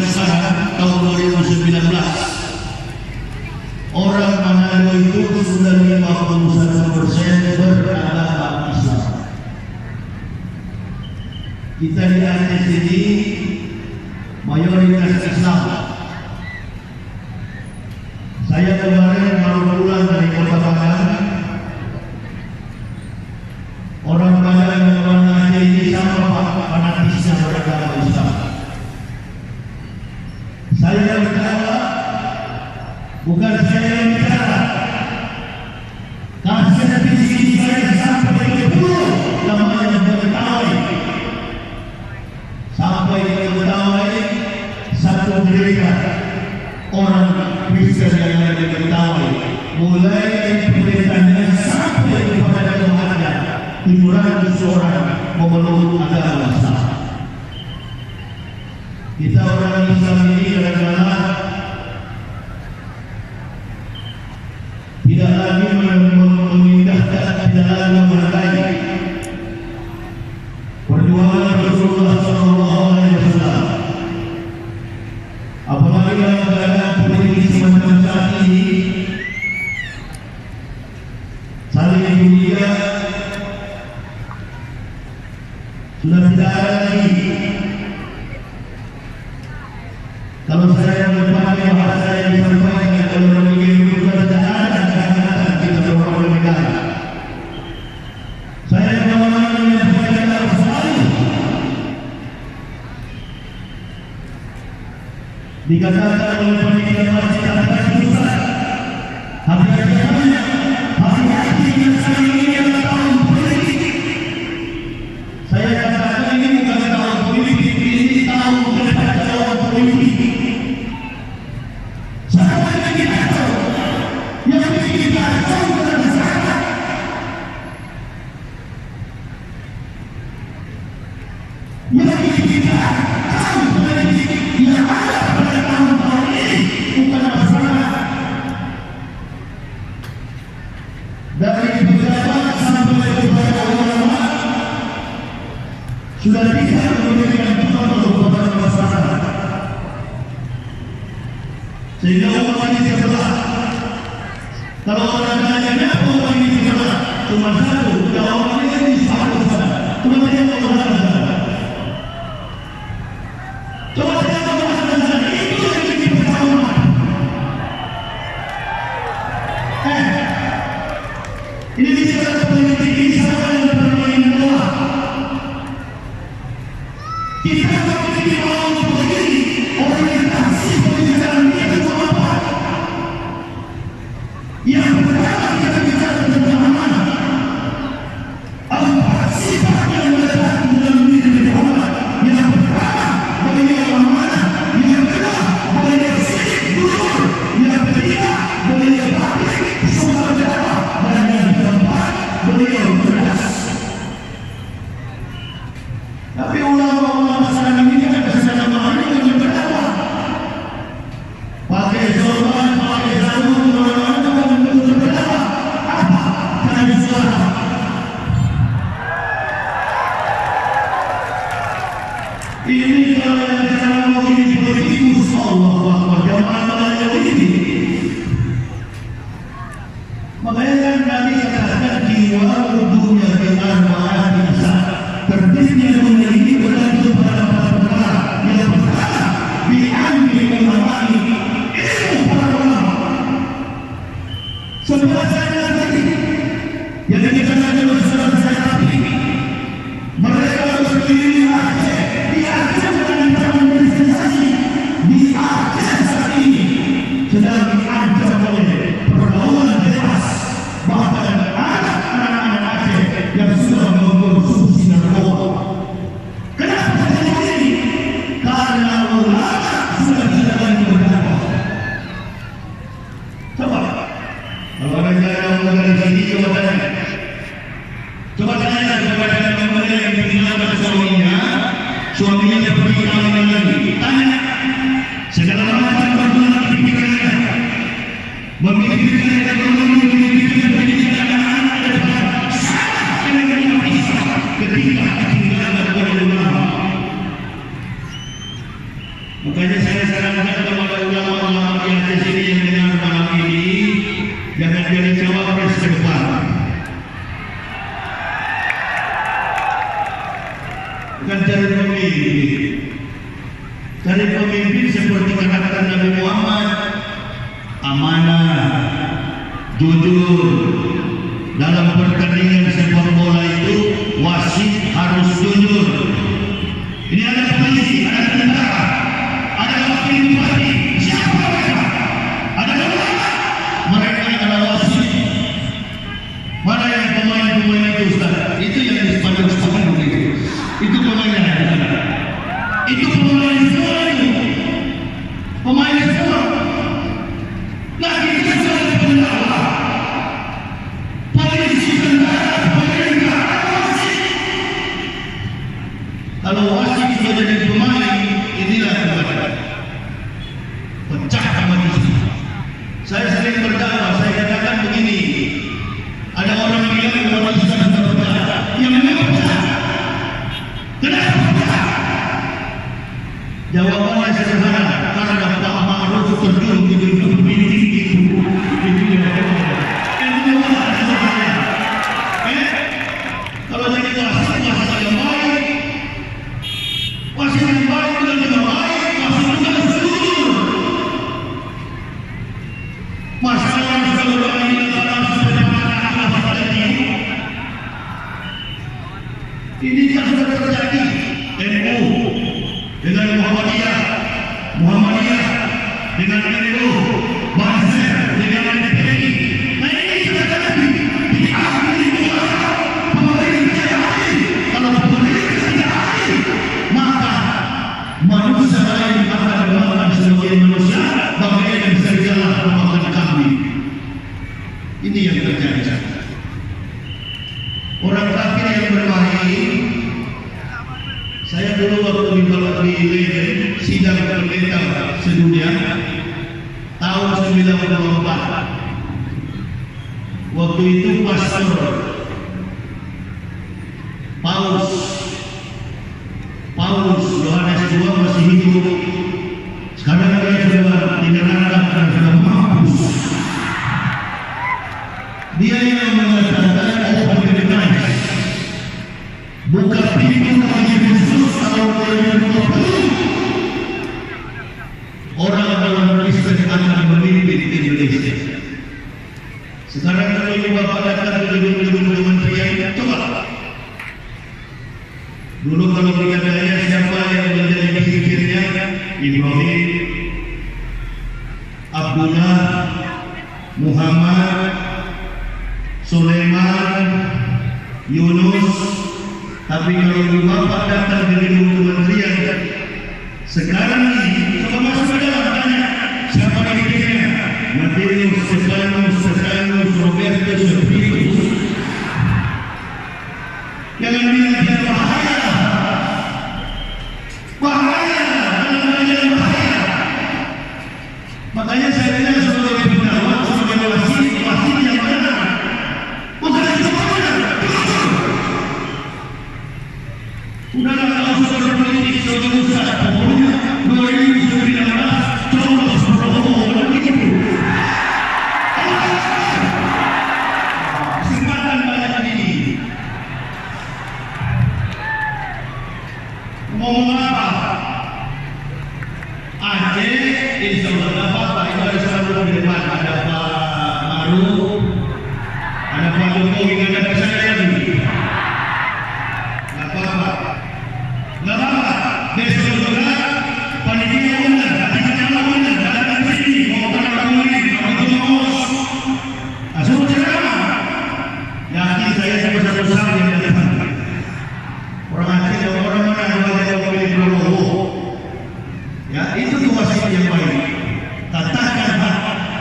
sekarang tahun 2019, orang Manado itu sudah 51% beragama Islam. Kita di Aceh ini mayoritas Islam. Saya kemarin baru pulang dari Kota Padang. Orang Padang dan orang Aceh ini sama fanatisnya beragama Islam. Saya berkata, bukan saya yang bicara. Kasih visi saya sampai ke pulau namanya Betawi. Sampai ke Betawi, satu gereja orang Kristen yang ada di Betawi, mulai dari pendetanya sampai kepada Tuhannya, 700 orang memeluk agama Islam. Kita orang Islam ini kadang-kadang tidak lagi memindahkan, tidak lagi menghargai perjuangan Rasulullah SAW. Apalagi dalam keadaan politik semacam saat ini, saling curiga sudah tidak ada lagi. Kalau saya memakai bahasa yang disampaikan oleh orang ini, sudah tidak ada kehangatan kita beberapa negara. Saya menyampaikan harus selalu dikatakan oleh panitia masjid susah. Hati-hati banyak, hati-hati dengan saya ini yang tahun politik. Saya katakan ini bukan tahun politik, ini tahun kekacauan politik. Sudah bisa memberikan Tuhan kepada masyarakat, sehingga umat ini terbelah. Kalau orang tanya apa umat ini terbelah, cuma satu, jawabannya ini satu saja. Cuma saya mau mengatakan, coba saya mau mengatakan, itu yang bikin pecah umat. Ini bicara politik, ini sama dengan permainan bola. Kita memiliki orang begini, orientasi pembicaraan kita sama apa? Yang pertama kita bicara tentang mana? Apa sifat yang melekat dalam diri Muhammad? Yang pertama, beliau orang mana? Yang kedua, beliau sidik dulur. Yang ketiga, beliau praktik sumber dakwah. Dan yang keempat, beliau cerdas. Tapi ulama-ulama sekarang ini kan sedang mengalami yang berdakwah. Pakai sorban, pakai sarung, orang-orang itu kan untuk berdakwah. Apa? Karena suara. Ini kalau yang cara mau ini politikus, Allah Akbar, jamaah yang ini. Makanya kan Nabi katakan jiwa dunia dengan ma'at insan. Tertibnya dunia ini bergantung pada perkara. Yang pertama, bi'amri ulama'i, ilmu para ulama. Sebelah saya tadi yang dikatakan oleh saudara saya tadi, mereka berdiri Aceh. Di Aceh bukan zaman dispensasi. Di Aceh saat ini sedang diancam oleh pergaulan bebas. Bahkan anak-anak Aceh bukan cari pemimpin. Cari pemimpin seperti kata Nabi Muhammad, amanah, jujur. Dalam pertandingan sepak bola itu wasit harus jujur. Ini ada polisi, ada tentara, ada wakil bupati. Siapa mereka? Ada ulama. Mereka adalah wasit. Mana yang pemain-pemain itu, Ustaz? Itu yang disepandang begitu. Itu pemainnya. Itu pemain semua itu. Pemain semua. Nah, kita sudah pendakwah. Polisi, tentara, pemerintah, wasit. Kalau wasit sudah jadi pemain, inilah kebenaran. Pecah manusia. Saya sering berdakwah, saya katakan begini. Ada orang bilang manusia sudah pecah. Ya memang pecah. Kenapa pecah? Jawabannya sederhana, karena Pak Ma'ruf terjun di dunia politik itu. Kalau jadi wasit yang baik, wasit yang baik bukan juga baik, wasit juga harus jujur. Masalah yang selalu ini dalam sebuah ini yang sudah terjadi. NU dengan Muhammadiyah dengan NU, Bangsa dengan NPI. Nah ini sudah terjadi. Manusia lain akan melakukan sebagai manusia, bagaimana yang bisa dijalankan memakan kambing. Ini yang terjadi. Orang kafir yang bermain. Saya dulu waktu di Leiden sidang pendeta sedunia tahun 94. Waktu itu pastor Paulus Yohanes II masih hidup. Sekarang dia sudah dinyatakan dan sudah mampus. Dia yang mengatakan open the eyes, buka pintu bagi Yesus kalau dia belum. Orang Kristen akan memimpin Indonesia. Sekarang kalau ini Bapak datang ke gedung kementerian, coba. Dulu kalau kita tanya siapa yang menjadi pemimpinnya, Ibrahim, Abdullah, Muhammad, Sulaiman, Yunus. Tapi kalau Bapak datang ke gedung kementerian, sekarang ini coba masuk ke dalam tanya siapa pemimpinnya? Matius, Stefanus, Robertus, Septimus. Jangan bilang dia bahaya. Makanya saya bilang sebagai pendakwah, sebagai wasit yang benar, bukan semuanya. Udahlah kalau sudah berpolitik, sudah usah, pokoknya 2019 terus berbohong begitu. Kesempatan banyak ini. Ngomong apa? Aceh, insya Allah apa? Itu ada selalu di depan. Ada Pak Maruf, ada Pak Jokowi, ada saya lagi. Nggak apa-apa. Besok juga panitia benar, panitia benar, ada di sini. Mau tanah Muolid, mau ngomong. Suruh ceramah. Yakin saya besar-besar yang datang. Orang Aceh, orang mana yang memilih Prabowo. Ya, itu wasit yang baik. Katakan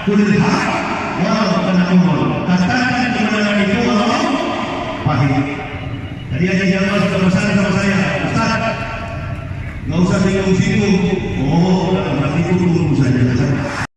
kulil hak walau kana umur. Katakan kebenaran itu walau pahit. Tadi ada jamaah sudah pesan sama saya, Ustaz, nggak usah singgung-singgung. Oh,